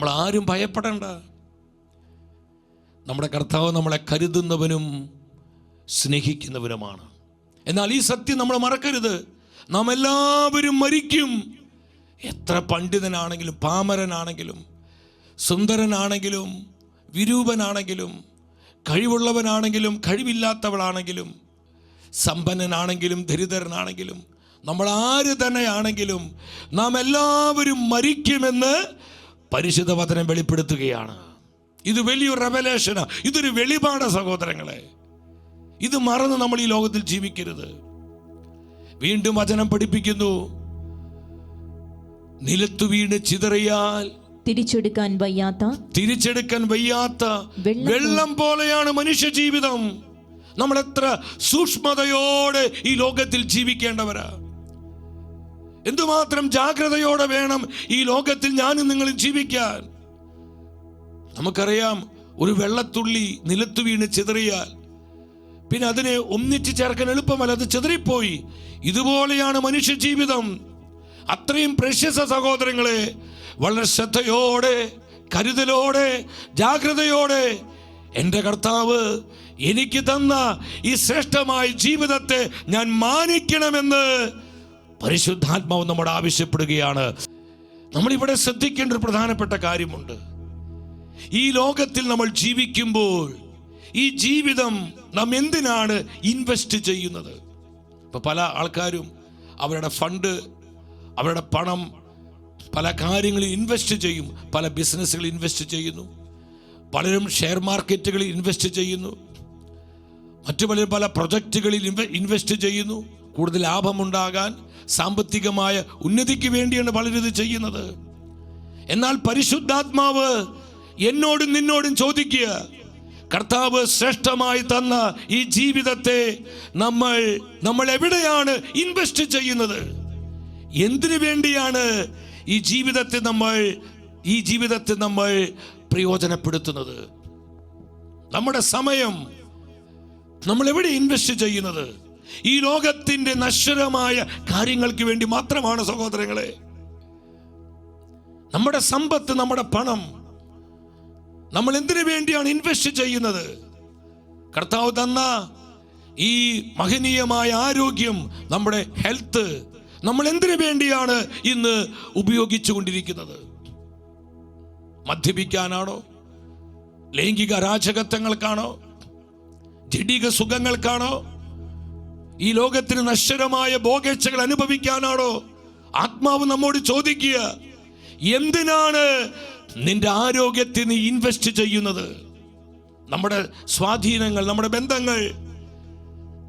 നമ്മൾ ആരും ഭയപ്പെടേണ്ട. നമ്മുടെ കർത്താവ് നമ്മളെ കരുതുന്നവനും സ്നേഹിക്കുന്നവനുമാണ്. എന്നാൽ ഈ സത്യം നമ്മൾ മറക്കരുത്. നാം എല്ലാവരും മരിക്കും. എത്ര പണ്ഡിതനാണെങ്കിലും, പാമരനാണെങ്കിലും, സുന്ദരനാണെങ്കിലും, വിരൂപനാണെങ്കിലും, കഴിവുള്ളവനാണെങ്കിലും, കഴിവില്ലാത്തവളാണെങ്കിലും, സമ്പന്നനാണെങ്കിലും, ദരിദ്രനാണെങ്കിലും, നമ്മൾ ആര് തന്നെയാണെങ്കിലും നാം എല്ലാവരും മരിക്കുമെന്ന് പരിശുദ്ധ വചനം വെളിപ്പെടുത്തുകയാണ്. ഇത് വലിയൊരു റെവലേഷനാ, ഇതൊരു വെളിപാട് സഹോദരങ്ങളെ. ഇത് മറന്ന് നമ്മൾ ഈ ലോകത്തിൽ ജീവിക്കരുത്. വീണ്ടും വചനം പഠിപ്പിക്കുന്നു, നിലത്തു വീണ് ചിതറിയാൽ തിരിച്ചെടുക്കാൻ വയ്യാത്ത വെള്ളം പോലെയാണ് മനുഷ്യ ജീവിതം. നമ്മൾ എത്ര സൂക്ഷ്മതയോടെ ഈ ലോകത്തിൽ ജീവിക്കേണ്ടവരാ. എന്തുമാത്രം ജാഗ്രതയോടെ വേണം ഈ ലോകത്തിൽ ഞാനും നിങ്ങളും ജീവിക്കാൻ. നമുക്കറിയാം, ഒരു വെള്ളത്തുള്ളി നിലത്തു വീണ് ചിതറിയാൽ പിന്നെ അതിനെ ഒന്നിച്ച് ചേർക്കാൻ എളുപ്പമല്ല, അത് ചിതറിപ്പോയി. ഇതുപോലെയാണ് മനുഷ്യ ജീവിതം. അത്രയും പ്രഷ്യസ സഹോദരങ്ങളെ, വളരെ ശ്രദ്ധയോടെ, കരുതലോടെ, ജാഗ്രതയോടെ എൻ്റെ കർത്താവ് എനിക്ക് തന്ന ഈ ശ്രേഷ്ഠമായ ജീവിതത്തെ ഞാൻ മാനിക്കണമെന്ന് പരിശുദ്ധാത്മാവ് നമ്മോട് ആവശ്യപ്പെടുകയാണ്. നമ്മളിവിടെ ശ്രദ്ധിക്കേണ്ട ഒരു പ്രധാനപ്പെട്ട കാര്യമുണ്ട്. ഈ ലോകത്തിൽ നമ്മൾ ജീവിക്കുമ്പോൾ ഈ ജീവിതം നാം എന്തിനാണ് ഇൻവെസ്റ്റ് ചെയ്യുന്നത്? ഇപ്പൊ പല ആൾക്കാരും അവരുടെ ഫണ്ട്, അവരുടെ പണം പല കാര്യങ്ങളിൽ ഇൻവെസ്റ്റ് ചെയ്യും. പല ബിസിനസ്സുകളിൽ ഇൻവെസ്റ്റ് ചെയ്യുന്നു, പലരും ഷെയർ മാർക്കറ്റുകളിൽ ഇൻവെസ്റ്റ് ചെയ്യുന്നു, മറ്റു പലരും പല പ്രൊജക്റ്റുകളിൽ ഇൻവെസ്റ്റ് ചെയ്യുന്നു. കൂടുതൽ ലാഭമുണ്ടാകാൻ, സാമ്പത്തികമായ ഉന്നതിക്ക് വേണ്ടിയാണ് പലരും ഇത് ചെയ്യുന്നത്. എന്നാൽ പരിശുദ്ധാത്മാവ് എന്നോടും നിന്നോടും ചോദിക്കുക, കർത്താവ് ശ്രേഷ്ഠമായി തന്ന ഈ ജീവിതത്തെ നമ്മൾ എവിടെയാണ് ഇൻവെസ്റ്റ് ചെയ്യുന്നത്? എന്തിനു വേണ്ടിയാണ് ഈ ജീവിതത്തെ നമ്മൾ പ്രയോജനപ്പെടുത്തുന്നത്? നമ്മുടെ സമയം നമ്മൾ എവിടെ ഇൻവെസ്റ്റ് ചെയ്യുന്നത്? ഈ ലോകത്തിന്റെ നശ്വരമായ കാര്യങ്ങൾക്ക് വേണ്ടി മാത്രമാണ് സഹോദരങ്ങളെ. നമ്മുടെ സമ്പത്ത്, നമ്മുടെ പണം നമ്മൾ എന്തിനു വേണ്ടിയാണ് ഇൻവെസ്റ്റ് ചെയ്യുന്നത്? കർത്താവ് തന്ന ഈ മഹനീയമായ ആരോഗ്യം, നമ്മുടെ ഹെൽത്ത് നമ്മൾ എന്തിനു വേണ്ടിയാണ് ഇന്ന് ഉപയോഗിച്ചു കൊണ്ടിരിക്കുന്നത്? മദ്യപിക്കാനാണോ? ലൈംഗിക അരാജകത്വങ്ങൾക്കാണോ? ജഡിക സുഖങ്ങൾക്കാണോ? ഈ ലോകത്തിന് നശ്വരമായ ഭോഗേച്ഛകൾ അനുഭവിക്കാനാണോ? ആത്മാവ് നമ്മോട് ചോദിക്കുക, എന്തിനാണ് നിന്റെ ആരോഗ്യത്തിൽ നീ ഇൻവെസ്റ്റ് ചെയ്യുന്നത്? നമ്മുടെ സ്വാധീനങ്ങൾ, നമ്മുടെ ബന്ധങ്ങൾ,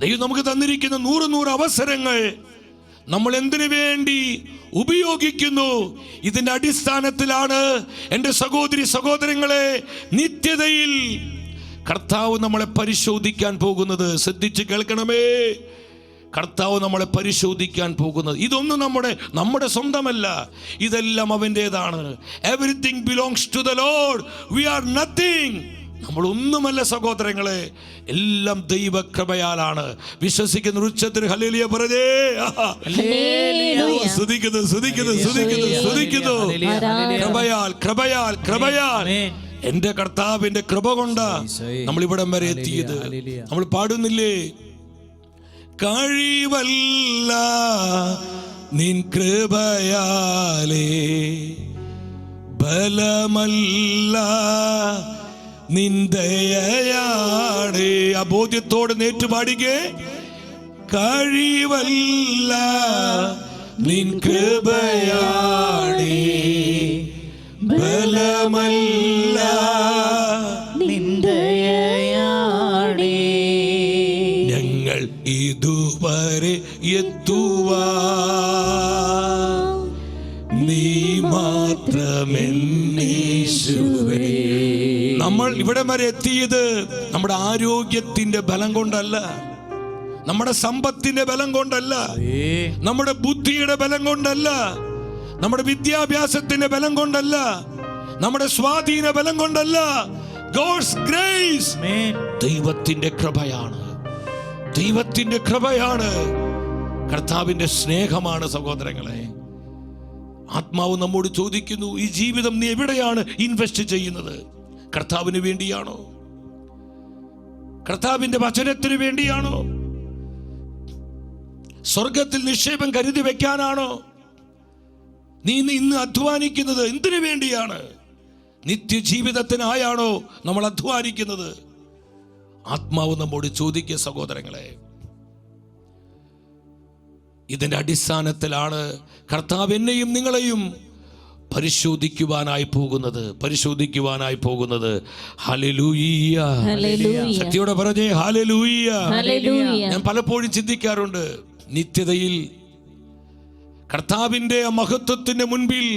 ദൈവം നമുക്ക് തന്നിരിക്കുന്ന 100 അവസരങ്ങൾ നമ്മൾ എന്തിനു വേണ്ടി ഉപയോഗിക്കുന്നു? ഇതിന്റെ അടിസ്ഥാനത്തിലാണ് എൻ്റെ സഹോദരി സഹോദരങ്ങളെ നിത്യതയിൽ കർത്താവ് നമ്മളെ പരിശോധിക്കാൻ പോകുന്നത്. ശ്രദ്ധിച്ച് കേൾക്കണമേ, കർത്താവ് നമ്മളെ പരിശോധിക്കാൻ പോകുന്നത്. ഇതൊന്നും നമ്മുടെ സ്വന്തമല്ല, ഇതെല്ലാം അവൻ്റെതാണ്. Everything belongs to the lord. We are nothing. നമ്മളൊന്നുമല്ല സഹോദരങ്ങളെ, എല്ലാം ദൈവകൃപയാലാണ്. വിശ്വസിക്കുന്ന ഉച്ചത്തിൽ ഹല്ലേലൂയ പറഞ്ഞേ. സ്തുതിക്കുന്നു. കൃപയാൽ എന്റെ കർത്താവിന്റെ കൃപ കൊണ്ടാ നമ്മൾ ഇവിടം വരെ എത്തിയത്. നമ്മൾ പാടുന്നില്ലേ, കഴിവല്ല നിൻ കൃപയാലേ, ബലമല്ല നിൻ ദയയാണേ. ആ ബോധ്യത്തോട് നേറ്റുപാടിക്കേ, കഴിവല്ല നിൻ കൃപയാണേ, ബലമല്ല നിൻ ദയയാണേ. ഞങ്ങൾ ഇതുവരെ എത്തുവാൻ നീ മാത്രമെന്നേശുവേ. നമ്മൾ ഇവിടെ വരെ എത്തിയത് നമ്മുടെ ആരോഗ്യത്തിന്റെ ബലം കൊണ്ടല്ല, നമ്മുടെ സമ്പത്തിന്റെ ബലം കൊണ്ടല്ല, നമ്മുടെ ബുദ്ധിയുടെ ബലം കൊണ്ടല്ല, നമ്മുടെ വിദ്യാഭ്യാസത്തിന്റെ ബലം കൊണ്ടല്ല, നമ്മുടെ സ്വാധീന ബലം കൊണ്ടല്ല. ഗോഡ്സ് ഗ്രേസ്, ദൈവത്തിന്റെ കൃപയാണ്, ദൈവത്തിന്റെ കൃപയാണ്, കർത്താവിന്റെ സ്നേഹമാണ് സഹോദരങ്ങളെ. ആത്മാവ് നമ്മോട് ചോദിക്കുന്നു, ഈ ജീവിതം നീ എവിടെയാണ് ഇൻവെസ്റ്റ് ചെയ്യുന്നത്? കർത്താവിന് വേണ്ടിയാണോ? കർത്താവിന്റെ വചനത്തിന് വേണ്ടിയാണോ? സ്വർഗത്തിൽ നിക്ഷേപം കരുതി വെക്കാനാണോ? നീ ഇന്ന് അധ്വാനിക്കുന്നത് എന്തിനു വേണ്ടിയാണ്? നിത്യജീവിതത്തിനായാണോ നമ്മൾ അധ്വാനിക്കുന്നത്? ആത്മാവ് നമ്മോട് ചോദിക്കുക സഹോദരങ്ങളെ. ഇതിന്റെ അടിസ്ഥാനത്തിലാണ് കർത്താവ് എന്നെയും നിങ്ങളെയും പരിശോധിക്കുവാനായി പോകുന്നത്. ഹല്ലേലൂയ. ശക്തിയോടെ പറഞ്ഞേ ഹല്ലേലൂയ. ഞാൻ പലപ്പോഴും ചിന്തിക്കാറുണ്ട്, നിത്യതയിൽ കർത്താവിന്റെ മഹത്വത്തിന്റെ മുൻപിൽ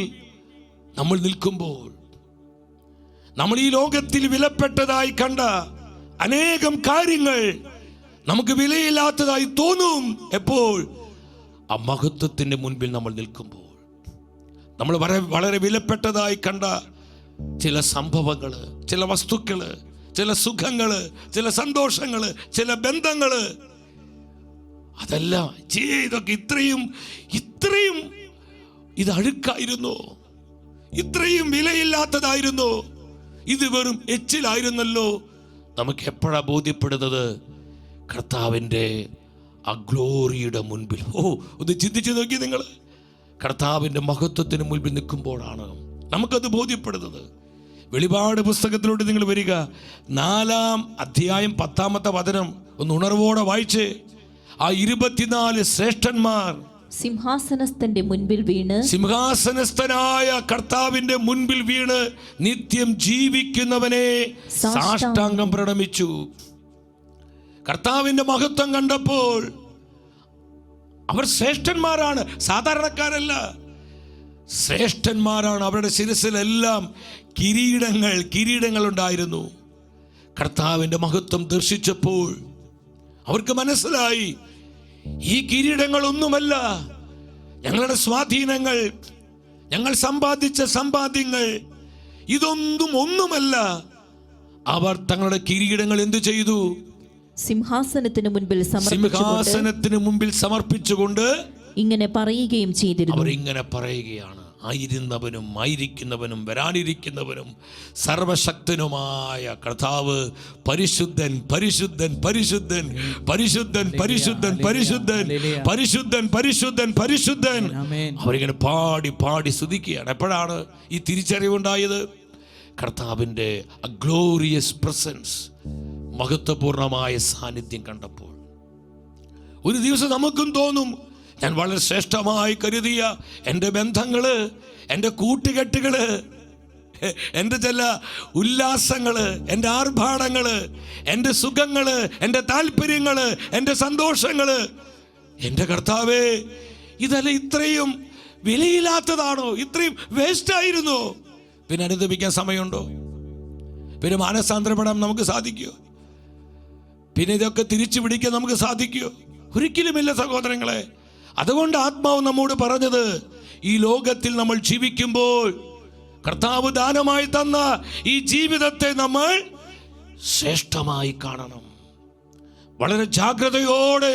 നമ്മൾ നിൽക്കുമ്പോൾ നമ്മൾ ഈ ലോകത്തിൽ വിലപ്പെട്ടതായി കണ്ട അനേകം കാര്യങ്ങൾ നമുക്ക് വിലയില്ലാത്തതായി തോന്നും. എപ്പോൾ? ആ മഹത്വത്തിന്റെ മുൻപിൽ നമ്മൾ നിൽക്കുമ്പോൾ. നമ്മൾ വളരെ വിലപ്പെട്ടതായി കണ്ട ചില സംഭവങ്ങള്, ചില വസ്തുക്കള്, ചില സുഖങ്ങള്, ചില സന്തോഷങ്ങള്, ചില ബന്ധങ്ങള്, അതെല്ലാം ഇതൊക്കെ ഇത്രയും ഇത് അഴുക്കായിരുന്നു, ഇത്രയും വിലയില്ലാത്തതായിരുന്നു, ഇത് വെറും എച്ചിലായിരുന്നല്ലോ. നമുക്ക് എപ്പോഴാ ബോധ്യപ്പെടുന്നത്? കർത്താവിൻ്റെ ആ ഗ്ലോറിയുടെ മുൻപിൽ. ഒന്ന് ചിന്തിച്ചു നോക്കി നിങ്ങൾ. കർത്താവിൻ്റെ മഹത്വത്തിന് മുൻപിൽ നിൽക്കുമ്പോഴാണ് നമുക്കത് ബോധ്യപ്പെടുന്നത്. വെളിപാട് പുസ്തകത്തിലോട്ട് നിങ്ങൾ വരിക, 4-ാം അധ്യായം 10-ാമത്തെ വചനം ഒന്ന് ഉണർവോടെ വായിച്ച്. ആ 24 ശ്രേഷ്ഠന്മാർ സിംഹാസനസ്ഥന്റെ മുൻപിൽ വീണ്, സിംഹാസനസ്ഥനായ കർത്താവിന്റെ മുൻപിൽ വീണ് നിത്യം ജീവിക്കുന്നവനെ സാഷ്ടാംഗം പ്രണമിച്ചു. കർത്താവിന്റെ മഹത്വം കണ്ടപ്പോൾ അവർ ശ്രേഷ്ഠന്മാരാണ്, സാധാരണക്കാരല്ല, ശ്രേഷ്ഠന്മാരാണ്. അവരുടെ ശിരസിലെല്ലാം കിരീടങ്ങൾ ഉണ്ടായിരുന്നു. കർത്താവിന്റെ മഹത്വം ദർശിച്ചപ്പോൾ അവർക്ക് മനസ്സിലായി, ഈ കിരീടങ്ങളൊന്നുമല്ല ഞങ്ങളുടെ സ്വാധീനങ്ങൾ, ഞങ്ങൾ സമ്പാദിച്ച സമ്പാദ്യങ്ങൾ, ഒന്നുമല്ല. അവർ തങ്ങളുടെ കിരീടങ്ങൾ എന്തു ചെയ്തു? സിംഹാസനത്തിന് മുൻപിൽ സമർപ്പിച്ചുകൊണ്ട് ഇങ്ങനെ പറയുകയും ചെയ്തിരുന്നു. അവരിങ്ങനെ പറയുകയാണ്, ആയിരുന്നവനും ആയിരിക്കുന്നവനും വരാനിരിക്കുന്നവനും സർവശക്തനുമായ കർത്താവ് പരിശുദ്ധൻ, പരിശുദ്ധൻ, പരിശുദ്ധൻ, പരിശുദ്ധൻ, പരിശുദ്ധൻ, പരിശുദ്ധൻ, പരിശുദ്ധൻ, പരിശുദ്ധൻ, പരിശുദ്ധൻ. അവരിങ്ങനെ പാടി സ്തുതിക്കുകയാണ്. എപ്പോഴാണ് ഈ തിരിച്ചറിവുണ്ടായത്? കർത്താവിൻ്റെ ഗ്ലോറിയസ് പ്രസൻസ്, മഹത്വപൂർണമായ സാന്നിധ്യം കണ്ടപ്പോൾ. ഒരു ദിവസം നമുക്കും തോന്നും, ഞാൻ വളരെ ശ്രേഷ്ഠമായി കരുതിയ എൻ്റെ ബന്ധങ്ങള്, എൻ്റെ കൂട്ടുകെട്ടുകള്, എൻ്റെ ചില ഉല്ലാസങ്ങള്, എൻ്റെ ആർഭാടങ്ങള്, എൻ്റെ സുഖങ്ങള്, എൻ്റെ താല്പര്യങ്ങള്, എൻ്റെ സന്തോഷങ്ങള്, എൻ്റെ കർത്താവേ, ഇതെല്ലാം ഇത്രയും വിലയില്ലാത്തതാണോ? ഇത്രയും വേസ്റ്റായിരുന്നോ? പിന്നെ അനുദപിക്കാൻ സമയമുണ്ടോ? പിന്നെ മാനസാന്തരപ്പെടാൻ നമുക്ക് സാധിക്കുമോ? പിന്നെ ഇതൊക്കെ തിരിച്ചു പിടിക്കാൻ നമുക്ക് സാധിക്കുമോ? ഒരിക്കലുമില്ല സഹോദരങ്ങളെ. അതുകൊണ്ട് ആത്മാവ് നമ്മോട് പറഞ്ഞത്, ഈ ലോകത്തിൽ നമ്മൾ ജീവിക്കുമ്പോൾ കർത്താവ് ദാനമായി തന്ന ഈ ജീവിതത്തെ നമ്മൾ ശ്രേഷ്ഠമായി കാണണം. വളരെ ജാഗ്രതയോടെ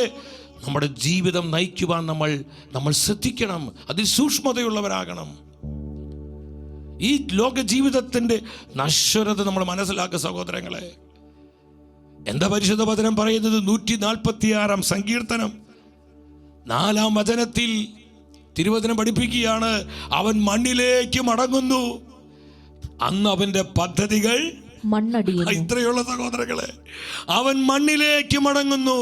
നമ്മുടെ ജീവിതം നയിക്കുവാൻ നമ്മൾ ശ്രദ്ധിക്കണം. അതിൽ സൂക്ഷ്മതയുള്ളവരാകണം. ഈ ലോക ജീവിതത്തിന്റെ നശ്വരത നമ്മൾ മനസ്സിലാക്കുക സഹോദരങ്ങളെ. എന്താ പരിശുദ്ധ വചനം പറയുന്നത്? 146-ാം സങ്കീർത്തനം 4-ാം വചനത്തിൽ തിരുവചനം പഠിപ്പിക്കുകയാണ്, അവൻ മണ്ണിലേക്ക് മടങ്ങുന്നു, അന്ന് അവന്റെ പദ്ധതികൾ മണ്ണടിയുന്നു. ഇത്രയുള്ള സഹോദരങ്ങളെ, അവൻ മണ്ണിലേക്ക് മടങ്ങുന്നു.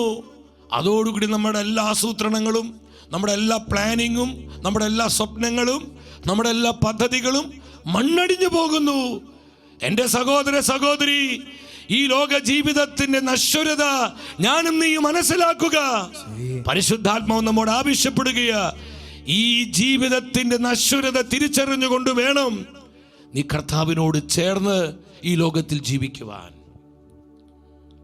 അതോടുകൂടി നമ്മുടെ എല്ലാ ആസൂത്രണങ്ങളും, നമ്മുടെ എല്ലാ പ്ലാനിങ്ങും, നമ്മുടെ എല്ലാ സ്വപ്നങ്ങളും, നമ്മുടെ എല്ലാ പദ്ധതികളും മണ്ണടിഞ്ഞു പോകുന്നു. എൻ്റെ സഹോദര സഹോദരി, ഈ ലോക ജീവിതത്തിന്റെ നശ്വരത ഞാനും നീ മനസ്സിലാക്കുക. പരിശുദ്ധാത്മാവ് നമ്മോട് ആവശ്യപ്പെടുകയാ, ഈ ജീവിതത്തിന്റെ നശ്വരത തിരിച്ചറിഞ്ഞുകൊണ്ട് വേണം നീ കർത്താവിനോട് ചേർന്ന് ഈ ലോകത്തിൽ ജീവിക്കുവാൻ.